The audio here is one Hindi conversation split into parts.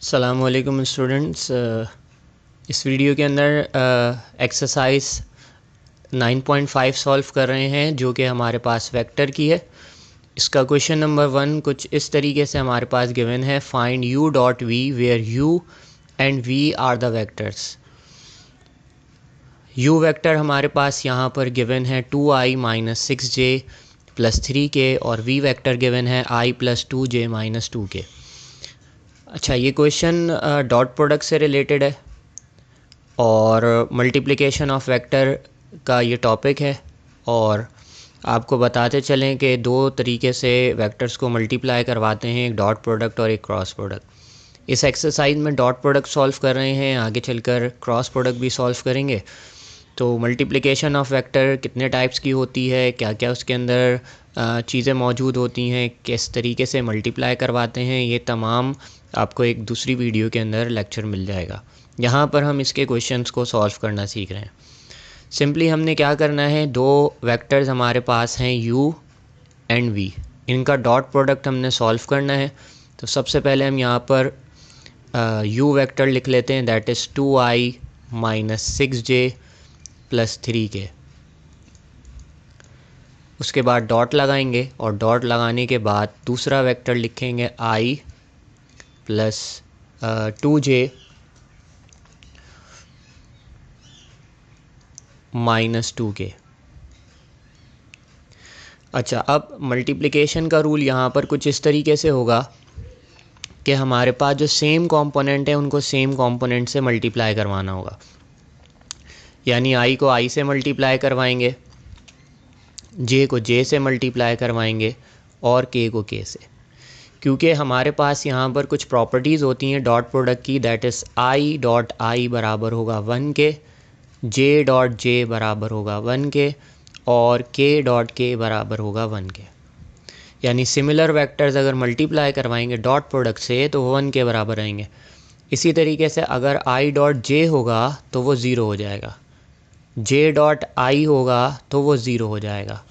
अस्सलामुअलैकुम स्टूडेंट्स। इस वीडियो के अंदर एक्सरसाइज 9.5 सॉल्व कर रहे हैं जो कि हमारे पास वेक्टर की है। इसका क्वेश्चन नंबर 1 कुछ इस तरीके से हमारे पास गिवन है, find u dot v where u and v are the vectors. u vector हमारे पास यहाँ पर गिवन है 2i minus 6j plus 3k और v वेक्टर गिवन है i plus 2j minus 2k। अच्छा, ये क्वेश्चन डॉट प्रोडक्ट से रिलेटेड है और मल्टीप्लिकेशन ऑफ वेक्टर का ये टॉपिक है। और आपको बताते चलें कि दो तरीके से वेक्टर्स को मल्टीप्लाई करवाते हैं, एक डॉट प्रोडक्ट और एक क्रॉस प्रोडक्ट। इस एक्सरसाइज में डॉट प्रोडक्ट सॉल्व कर रहे हैं, आगे चलकर क्रॉस प्रोडक्ट भी सॉल्व करेंगे। तो मल्टीप्लिकेशन ऑफ वेक्टर कितने टाइप्स की होती है, क्या क्या उसके अंदर चीज़ें मौजूद होती हैं, किस तरीके से मल्टीप्लाई करवाते हैं, ये तमाम आपको एक दूसरी वीडियो के अंदर लेक्चर मिल जाएगा। यहाँ पर हम इसके क्वेश्चंस को सॉल्व करना सीख रहे हैं। सिंपली हमने क्या करना है, दो वेक्टर्स हमारे पास हैं u एंड v, इनका डॉट प्रोडक्ट हमने सॉल्व करना है। तो सबसे पहले हम यहाँ पर u वेक्टर लिख लेते हैं, that is 2i minus 6j plus 3k। उसके बाद डॉट लगाएंगे और डॉट लगाने के बाद दूसरा वेक्टर लिखेंगे i plus 2j minus 2k। अच्छा, अब मल्टीप्लिकेशन का रूल यहाँ पर कुछ इस तरीके से होगा कि हमारे पास जो सेम कंपोनेंट है उनको सेम कंपोनेंट से मल्टीप्लाई करवाना होगा। यानी i को i से मल्टीप्लाई करवाएंगे, j को j से मल्टीप्लाई करवाएंगे और k को k से। क्योंकि हमारे पास यहाँ पर कुछ प्रॉपर्टीज़ होती हैं डॉट प्रोडक्ट की, that is i dot i बराबर होगा 1 के, j डॉट j बराबर होगा 1 के और k डॉट k बराबर होगा 1 के। यानी सिमिलर वेक्टर्स अगर मल्टीप्लाई करवाएंगे डॉट प्रोडक्ट से तो वो 1 के बराबर आएंगे। इसी तरीके से अगर i डॉट j होगा तो वो 0 हो जाएगा, j डॉट i होगा तो वो 0 हो जाएगा,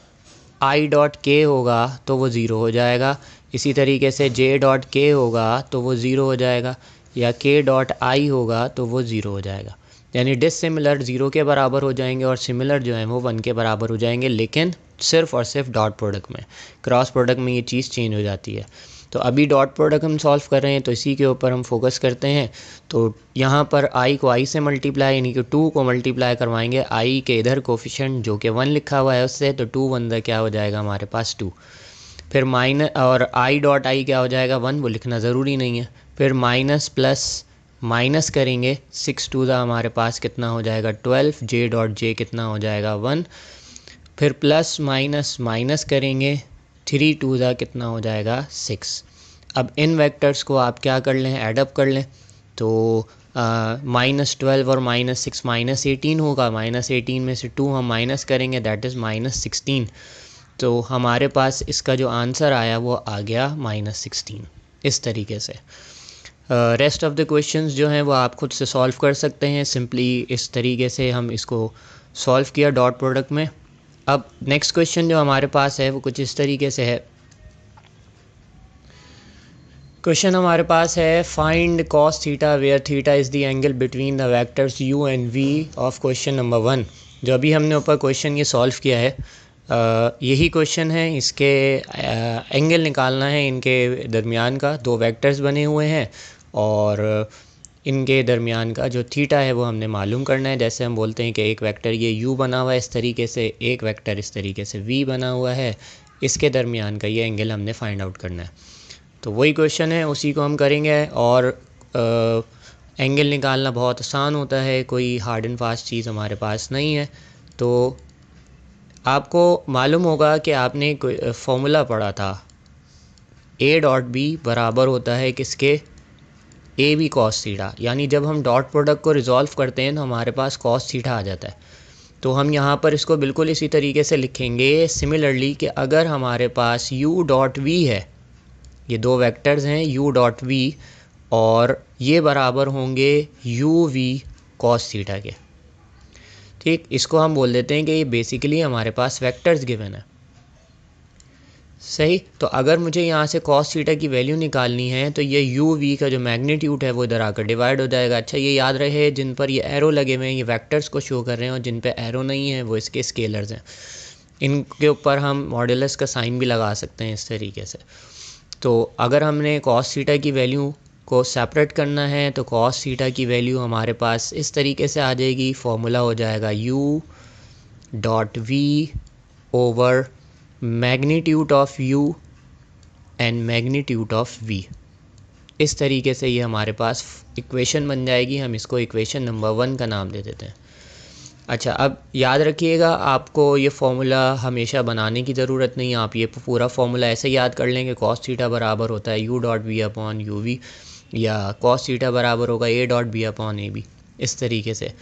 i डॉट k होगा तो वो 0 हो जाएगा। इसी तरीके से j डॉट k होगा तो वो 0 हो जाएगा, या k डॉट i होगा तो वो 0 हो जाएगा। यानी डिसिमिलर 0 के बराबर हो जाएंगे और सिमिलर जो है वो 1 के बराबर हो जाएंगे, लेकिन सिर्फ़ और सिर्फ डॉट प्रोडक्ट में। क्रॉस प्रोडक्ट में ये चीज़ चेंज हो जाती है। तो अभी डॉट प्रोडक्ट हम सॉल्व कर रहे हैं तो इसी के ऊपर हम फोकस करते हैं। तो यहाँ पर i को i से मल्टीप्लाई यानी कि 2 को मल्टीप्लाई करवाएंगे i के इधर कोफिशिएंट जो कि 1 लिखा हुआ है उससे, तो 2 1 क्या हो जाएगा हमारे पास 2। फिर माइनस और i डॉट i क्या हो जाएगा 1, वो लिखना ज़रूरी नहीं है। फिर माइनस प्लस माइनस करेंगे, 6 2 हमारे पास कितना हो जाएगा 12, j डॉट j कितना हो जाएगा 1। फिर प्लस माइनस माइनस करेंगे, 3 2 कितना हो जाएगा 6। अब इन वेक्टर्स को आप क्या कर लें, एडअप कर लें। तो माइनस 12 और माइनस 6 माइनस 18 होगा, माइनस 18 में से 2 हम माइनस करेंगे, दैट इज़ माइनस 16। तो हमारे पास इसका जो आंसर आया वो आ गया माइनस 16। इस तरीके से रेस्ट ऑफ द क्वेश्चंस जो हैं वो आप खुद से सॉल्व कर सकते हैं। सिंपली इस तरीके से हम इसको सॉल्व किया डॉट प्रोडक्ट में। अब नेक्स्ट क्वेश्चन जो हमारे पास है वो कुछ इस तरीके से है। क्वेश्चन हमारे पास है, find cos theta where theta is the angle between the vectors u and v of question number 1। जो अभी हमने ऊपर क्वेश्चन ये सॉल्व किया है, यही क्वेश्चन है। इसके एंगल निकालना है इनके दरमियान का। दो वेक्टर्स बने हुए हैं और इनके दरमियान का जो थीटा है वो हमने मालूम करना है। जैसे हम बोलते हैं कि एक वेक्टर ये u बना हुआ है इस तरीके से, एक वेक्टर इस तरीके से v बना हुआ है, इसके दरमियान का ये एंगल हमने फाइंड आउट करना है। तो वही क्वेश्चन है, उसी को हम करेंगे। और एंगल निकालना बहुत आसान होता है, कोई हार्ड एंड फास्ट चीज़ हमारे पास नहीं है। तो आपको मालूम होगा कि आपने कोई फॉर्मूला पढ़ा था, a डॉट b बराबर होता है किसके, ए बी कॉस थीटा। यानी जब हम डॉट प्रोडक्ट को रिजॉल्व करते हैं तो हमारे पास कॉस थीटा आ जाता है। तो हम यहाँ पर इसको बिल्कुल इसी तरीके से लिखेंगे सिमिलरली कि अगर हमारे पास u डॉट v है, ये दो वेक्टर्स हैं u डॉट v, और ये बराबर होंगे u v कॉस थीटा के। ठीक, इसको हम बोल देते हैं कि ये बेसिकली हमारे पास वेक्टर्स गिवन है। सही। तो अगर मुझे यहाँ से कॉस थीटा की वैल्यू निकालनी है तो ये यू वी का जो मैग्नीट्यूड है वो इधर आकर डिवाइड हो जाएगा। अच्छा ये याद रहे, जिन पर ये एरो लगे हुए हैं ये वेक्टर्स को शो कर रहे हैं और जिन पे एरो नहीं है वो इसके स्केलर्स हैं। इनके ऊपर हम मॉड्यूलस का साइन भी लगा सकते हैं इस तरीके से। तो अगर हमने कॉस थीटा की वैल्यू को सेपरेट करना है तो कॉस थीटा की वैल्यू हमारे पास इस तरीके से आ जाएगी, फॉर्मूला हो जाएगा u dot v over magnitude of u and magnitude of v। इस तरीके से ये हमारे पास इक्वेशन बन जाएगी। हम इसको इक्वेशन नंबर 1 का नाम दे देते हैं। अच्छा अब याद रखिएगा, आपको ये फार्मूला हमेशा बनाने की ज़रूरत नहीं है। आप ये पूरा फार्मूला ऐसे याद कर लेंगे, कॉस थीटा बराबर होता है u dot v upon u v, या कॉस थीटा बराबर होगा a dot b upon a b, इस तरीके से।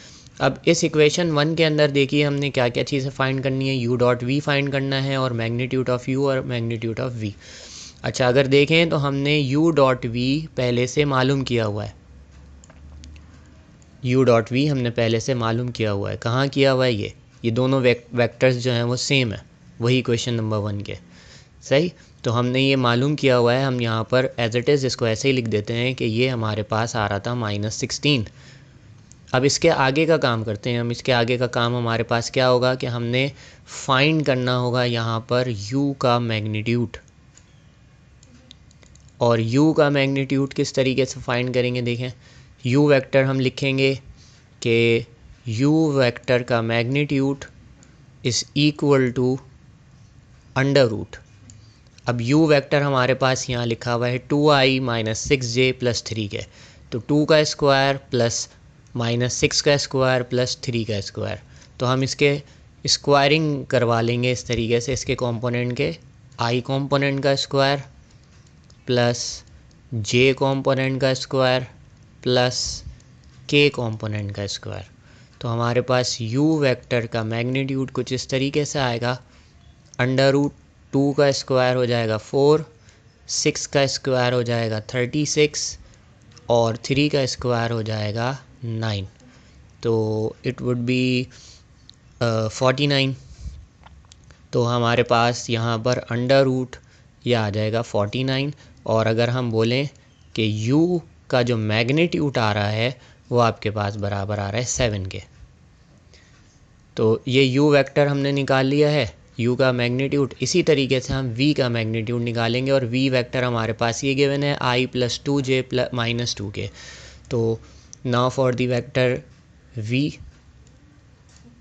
अब इस इक्वेशन 1 के अंदर देखिए हमने क्या क्या चीज़ें फाइंड करनी है। u डॉट वी फाइंड करना है और मैग्नीट्यूड ऑफ u और मैग्नीट्यूड ऑफ v। अच्छा अगर देखें तो हमने u डॉट वी पहले से मालूम किया हुआ है। u डॉट वी हमने पहले से मालूम किया हुआ है। कहाँ किया हुआ है? ये दोनों वेक्टर्स जो हैं वो सेम है, वही क्वेश्चन नंबर 1 के। सही। तो हमने ये मालूम किया हुआ है। हम यहाँ पर एज इट इज़ इसको ऐसे ही लिख देते हैं कि ये हमारे पास आ रहा था -16। अब इसके आगे का काम करते हैं हम। इसके आगे का काम हमारे पास क्या होगा कि हमने फाइंड करना होगा यहाँ पर u का मैग्नीट्यूड। और u का मैग्नीट्यूड किस तरीके से फाइंड करेंगे? देखें, u वेक्टर हम लिखेंगे कि u वेक्टर का magnitude is equal to under root. अब u वेक्टर हमारे पास यहाँ लिखा हुआ है 2i माइनस 6j प्लस 3 के, तो 2 का स्क्वायर प्लस -6 का स्क्वायर प्लस 3 का स्क्वायर। तो हम इसके स्क्वायरिंग करवा लेंगे इस तरीके से, इसके कंपोनेंट के i कंपोनेंट का स्क्वायर प्लस j कंपोनेंट का स्क्वायर प्लस k कंपोनेंट का स्क्वायर। तो हमारे पास u वेक्टर का मैग्नीट्यूड कुछ इस तरीके से आएगा। अंडर रूट 2 का स्क्वायर हो जाएगा 4, 6 का स्क्वायर हो जाएगा 36 और 3 का स्क्वायर हो जाएगा 9। तो इट वुड बी 49। तो हमारे पास यहाँ पर अंडर रूट यह आ जाएगा 49। और अगर हम बोलें कि u का जो मैग्नीट्यूड आ रहा है वो आपके पास बराबर आ रहा है 7 के। तो ये u वेक्टर हमने निकाल लिया है, u का मैग्नीट्यूड। इसी तरीके से हम v का मैग्नीट्यूड निकालेंगे और v वेक्टर हमारे पास ये गिवन है i plus 2j minus 2k। तो now for the vector v,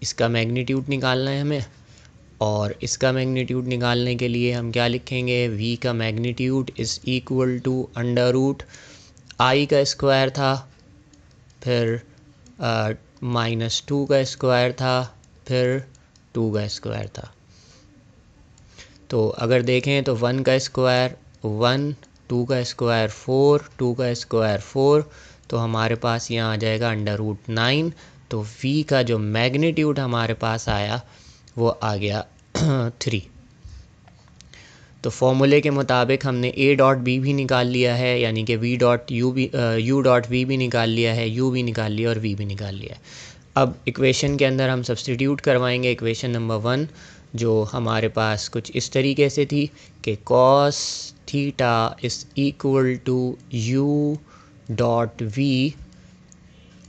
इसका मैग्नीट्यूड निकालना है हमें। और इसका मैग्नीट्यूड निकालने के लिए हम क्या लिखेंगे? v का magnitude is equal to under root i का स्क्वायर था, फिर -2 का स्क्वायर था, फिर 2 का स्क्वायर था। तो अगर देखें तो 1 का स्क्वायर 1, 2 का स्क्वायर 4, 2 का स्क्वायर 4, तो हमारे पास यहाँ आ जाएगा अंडर रूट 9। तो v का जो मैग्नीट्यूड हमारे पास आया वो आ गया 3। तो फॉर्मूले के मुताबिक हमने a डॉट बी भी निकाल लिया है, यानी कि v dot u dot v भी निकाल लिया है, u भी निकाल लिया और v भी निकाल लिया है। अब इक्वेशन के अंदर हम सब्स्टिट्यूट करवाएंगे इक्वेशन नंबर 1, जो हमारे पास कुछ इस तरीके से थी कि cos theta is equal to u dot v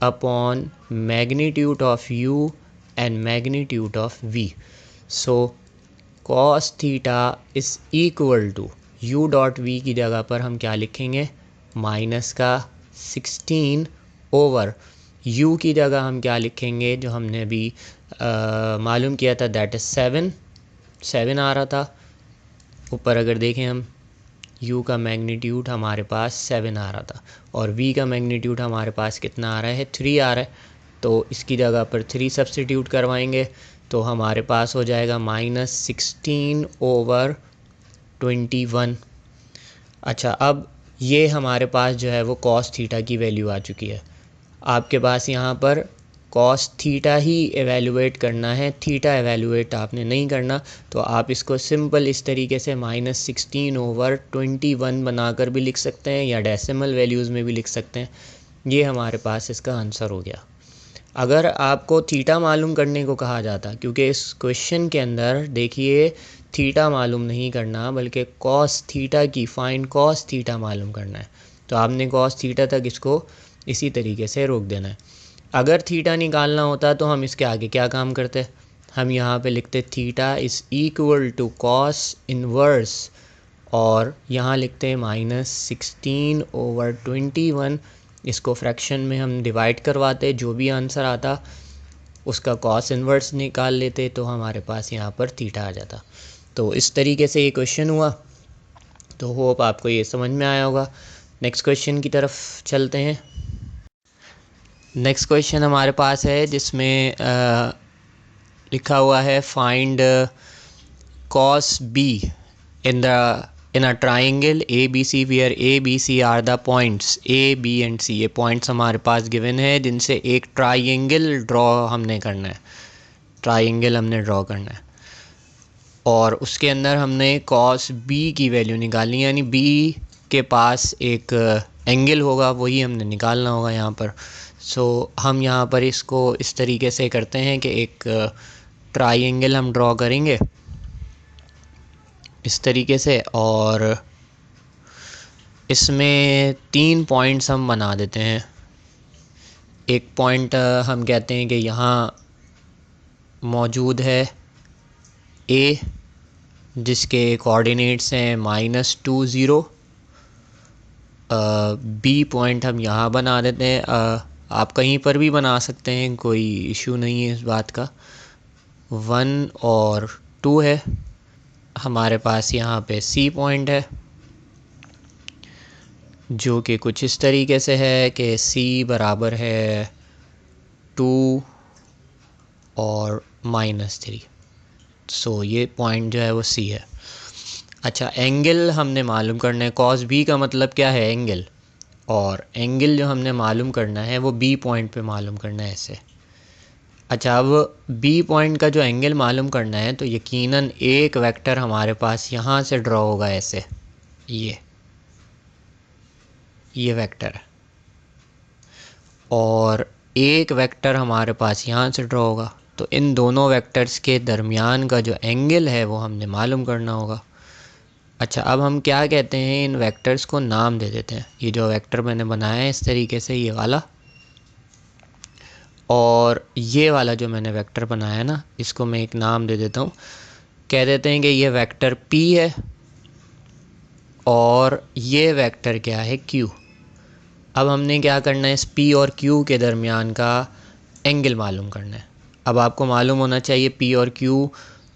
upon magnitude of u and magnitude of v। So cos theta is equal to u dot v की जगह पर हम क्या लिखेंगे? माइनस का 16 ओवर u की जगह हम क्या लिखेंगे जो हमने अभी मालूम किया था, दैट इज़ 7 आ रहा था ऊपर। अगर देखें हम u का मैग्नीट्यूड हमारे पास 7 आ रहा था और v का मैग्नीट्यूड हमारे पास कितना आ रहा है? 3 आ रहा है। तो इसकी जगह पर 3 सब्स्टिट्यूट करवाएंगे तो हमारे पास हो जाएगा -16 ओवर 21। अच्छा अब ये हमारे पास जो है वो cos थीटा की वैल्यू आ चुकी है। आपके पास यहाँ पर cos थीटा ही एवेलुएट करना है, थीटा एवेलुएट आपने नहीं करना। तो आप इसको सिंपल इस तरीके से -16 ओवर 21 बनाकर भी लिख सकते हैं या डेसिमल वैल्यूज़ में भी लिख सकते हैं। ये हमारे पास इसका आंसर हो गया। अगर आपको थीटा मालूम करने को कहा जाता, क्योंकि इस क्वेश्चन के अंदर देखिए थीटा मालूम नहीं करना बल्कि कॉस थीटा की फाइंड कॉस थीटा मालूम करना है, तो आपने कॉस थीटा तक इसको इसी तरीके से रोक देना है। अगर थीटा निकालना होता तो हम इसके आगे क्या काम करते, हम यहाँ पे लिखते theta is equal to cos inverse और यहाँ लिखते हैं -16/21। इसको फ्रैक्शन में हम डिवाइड करवाते, जो भी आंसर आता उसका कॉस इन्वर्स निकाल लेते, तो हमारे पास यहाँ पर थीटा आ जाता। तो इस तरीके से ये क्वेश्चन हुआ। तो होप आपको ये समझ में आया होगा। नेक्स्ट क्वेश्चन की तरफ चलते हैं। नेक्स्ट क्वेश्चन हमारे पास है जिसमें लिखा हुआ है find cos b in a triangle ABC where A B C are the points A B and C। ये पॉइंट्स हमारे पास गिवन है जिनसे एक ट्राइंगल ड्रॉ हमने करना है, ट्राइंगल हमने ड्रॉ करना है और उसके अंदर हमने cos b की वैल्यू निकालनी है, यानी b के पास एक एंगल होगा वही हमने निकालना होगा यहाँ पर। सो हम यहाँ पर इसको इस तरीके से करते हैं कि एक ट्राइंगल हम ड्रॉ करेंगे इस तरीके से और इसमें 3 पॉइंट्स हम बना देते हैं। एक पॉइंट हम कहते हैं कि यहाँ मौजूद है A जिसके कोऑर्डिनेट्स हैं -2 0। B पॉइंट हम यहाँ बना देते हैं, आप कहीं पर भी बना सकते हैं, कोई इशू नहीं है इस बात का। 1 और 2 है। हमारे पास यहाँ पे C पॉइंट है जो कि कुछ इस तरीके से है कि C बराबर है 2 और -3। सो ये पॉइंट जो है वो C है। अच्छा, एंगल हमने मालूम करना है। cos B का मतलब क्या है, एंगल, और एंगल जो हमने मालूम करना है वो B पॉइंट पे मालूम करना है ऐसे। अच्छा, अब B पॉइंट का जो एंगल मालूम करना है तो यकीनन एक वेक्टर हमारे पास यहाँ से ड्रॉ होगा ऐसे, ये वेक्टर है, और एक वेक्टर हमारे पास यहाँ से ड्रॉ होगा। तो इन दोनों वेक्टर्स के दरमियान का जो एंगल है वो हमने मालूम करना होगा। अच्छा, अब हम क्या कहते हैं, इन वेक्टर्स को नाम दे देते हैं। ये जो वेक्टर मैंने बनाया है इस तरीके से, ये वाला, और ये वाला जो मैंने वेक्टर बनाया है ना, इसको मैं एक नाम दे देता हूँ। कह देते हैं कि ये वेक्टर P है और ये वेक्टर क्या है, Q। अब हमने क्या करना है, इस P और Q के दरमियान का एंगल मालूम करना है। अब आपको मालूम होना चाहिए P और Q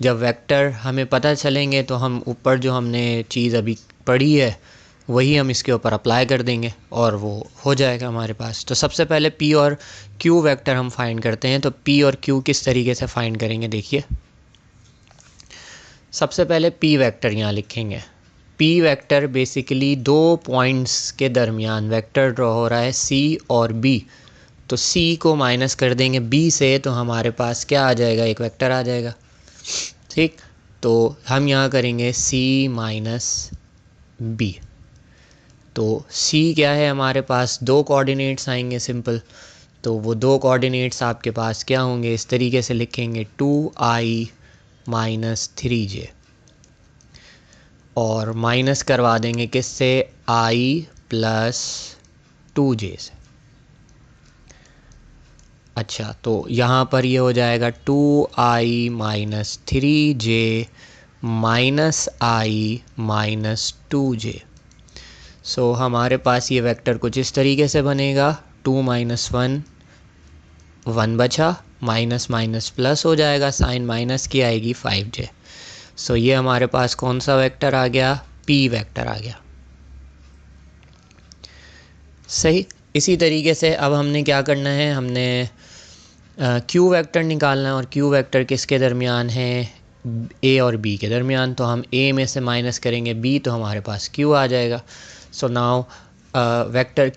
जब वेक्टर हमें पता चलेंगे तो हम ऊपर जो हमने चीज़ अभी पढ़ी है वही हम इसके ऊपर अप्लाई कर देंगे और वो हो जाएगा हमारे पास। तो सबसे पहले P और Q वेक्टर हम फाइंड करते हैं। तो P और Q किस तरीके से फाइंड करेंगे, देखिए। सबसे पहले P वेक्टर यहाँ लिखेंगे। P वेक्टर बेसिकली दो पॉइंट्स के दरमियान वेक्टर ड्रॉ हो रहा है C और B। तो C को माइनस कर देंगे B से, तो हमारे पास क्या आ जाएगा, एक वेक्टर आ जाएगा। ठीक, तो हम यहाँ करेंगे C माइनस B। तो C क्या है, हमारे पास दो कोऑर्डिनेट्स आएंगे सिंपल। तो वो दो कोऑर्डिनेट्स आपके पास क्या होंगे, इस तरीके से लिखेंगे 2i माइनस 3j, और माइनस करवा देंगे किससे, i प्लस 2j से। अच्छा, तो यहाँ पर ये हो जाएगा 2i minus 3j minus i minus 2j। सो हमारे पास ये वेक्टर कुछ इस तरीके से बनेगा। 2 माइनस 1 1 बचा, माइनस माइनस प्लस हो जाएगा, साइन माइनस की आएगी 5j। सो ये हमारे पास कौन सा वेक्टर आ गया, P वेक्टर आ गया। सही। इसी तरीके से अब हमने क्या करना है, हमने Q वेक्टर निकालना है, और Q वेक्टर किसके दरमियान है, A और B के दरमियान। तो हम A में से माइनस करेंगे B, तो हमारे पास Q आ जाएगा। सो नाउ वेक्टर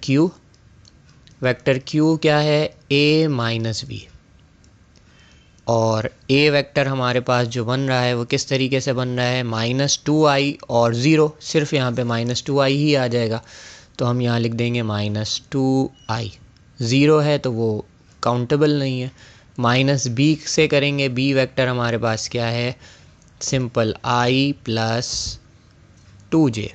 Q क्या है, A माइनस B, और A वेक्टर हमारे पास जो बन रहा है वो किस तरीके से बन रहा है, -2i और 0, सिर्फ यहाँ पे -2i ही आ जाएगा। तो हम यहाँ लिख देंगे -2i, 0 है तो वो काउंटेबल नहीं है। माइनस बी से करेंगे, बी वेक्टर हमारे पास क्या है, सिंपल आई प्लस 2j,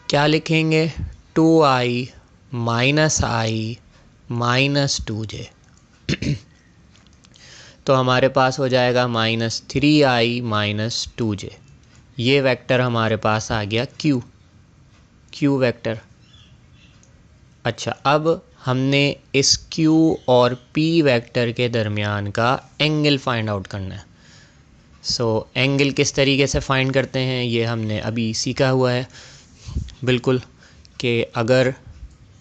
क्या लिखेंगे, 2i माइनस आई माइनस 2j। तो हमारे पास हो जाएगा माइनस 3i माइनस 2j। ये वेक्टर हमारे पास आ गया क्यू वेक्टर। अच्छा, अब हमने इस Q और P वेक्टर के दरमियान का एंगल फाइंड आउट करना है। एंगल किस तरीके से फाइंड करते हैं ये हमने अभी सीखा हुआ है बिल्कुल, कि अगर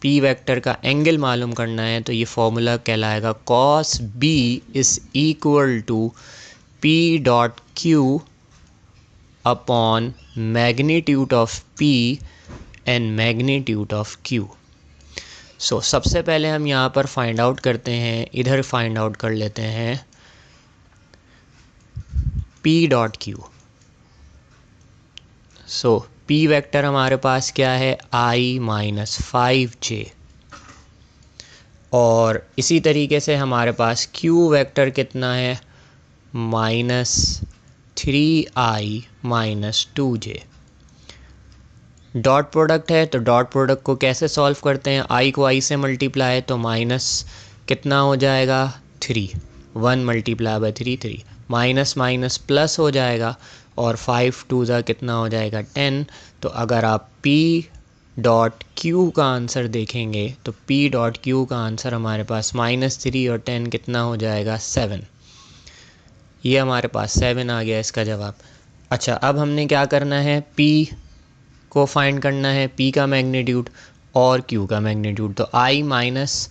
P वेक्टर का एंगल मालूम करना है तो ये फॉर्मूला कहलाएगा cos B is equal to P dot Q upon magnitude of P and magnitude of Q। सबसे पहले हम यहाँ पर फाइंड आउट करते हैं, इधर फाइंड आउट कर लेते हैं P dot Q। P vector हमारे पास क्या है, I माइनस 5j, और इसी तरीके से हमारे पास Q वेक्टर कितना है, minus 3i minus 2j। Dot product है तो डॉट प्रोडक्ट को कैसे सॉल्व करते हैं, i को i से मल्टीप्लाई, तो माइनस कितना हो जाएगा 3, 1 multiply by 3, minus minus plus हो जाएगा, और 5 2 ज़ा कितना हो जाएगा 10। तो अगर आप P डॉट Q का आंसर देखेंगे तो P डॉट Q का आंसर हमारे पास माइनस 3 और 10 कितना हो जाएगा 7। ये हमारे पास 7 आ गया इसका जवाब। अच्छा, अब हमने क्या करना है, P को फाइंड करना है, P का मैग्नीट्यूड और Q का मैग्नीट्यूड। तो I माइनस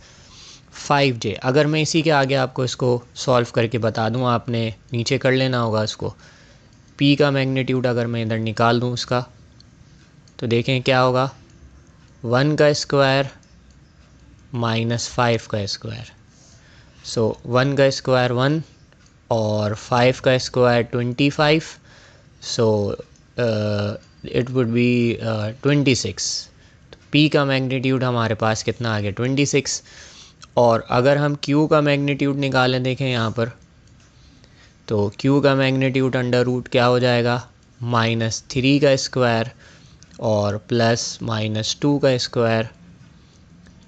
5j, अगर मैं इसी के आगे आपको इसको सॉल्व करके बता दूं, आपने नीचे कर लेना होगा इसको। P का मैग्नीट्यूड अगर मैं इधर निकाल दूं उसका, तो देखें क्या होगा, 1 का स्क्वायर माइनस 5 का स्क्वायर। 1 का स्क्वायर 1 और 5 का square 25, it would be 26। P का मैग्नीट्यूड हमारे पास कितना आ गया 26। और अगर हम Q का मैग्नीट्यूड निकालें, देखें यहाँ पर, तो Q का मैग्नीट्यूड अंडर रूट क्या हो जाएगा, माइनस 3 का स्क्वायर और प्लस माइनस 2 का स्क्वायर।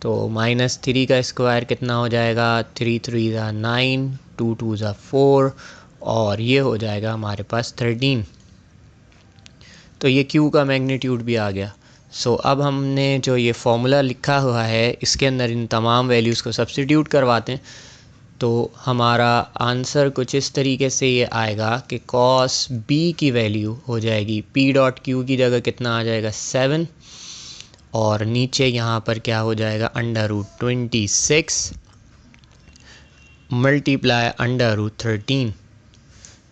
तो माइनस 3 का स्क्वायर कितना हो जाएगा, 3 3 ज़ा 9, 2 2 ज़ा 4, और ये हो जाएगा हमारे पास 13। तो ये Q का मैग्नीट्यूड भी आ गया। अब हमने जो ये फॉर्मूला लिखा हुआ है इसके अंदर इन तमाम वैल्यूज़ को सब्स्टिट्यूट करवाते हैं, तो हमारा आंसर कुछ इस तरीके से ये आएगा कि cos B की वैल्यू हो जाएगी, P डॉट Q की जगह कितना आ जाएगा 7, और नीचे यहाँ पर क्या हो जाएगा under root 26 multiply under root 13।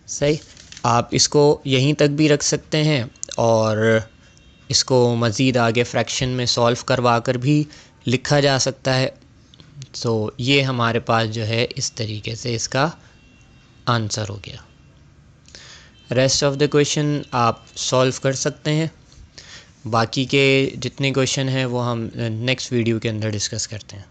सही, आप इसको यहीं तक भी रख सकते हैं और इसको मज़ीद आगे फ्रैक्शन में सॉल्व करवा कर भी लिखा जा सकता है। ये हमारे पास जो है इस तरीके से इसका आंसर हो गया। रेस्ट ऑफ द क्वेश्चन आप सॉल्व कर सकते हैं, बाकी के जितने क्वेश्चन हैं वो हम नेक्स्ट वीडियो के अंदर डिस्कस करते हैं।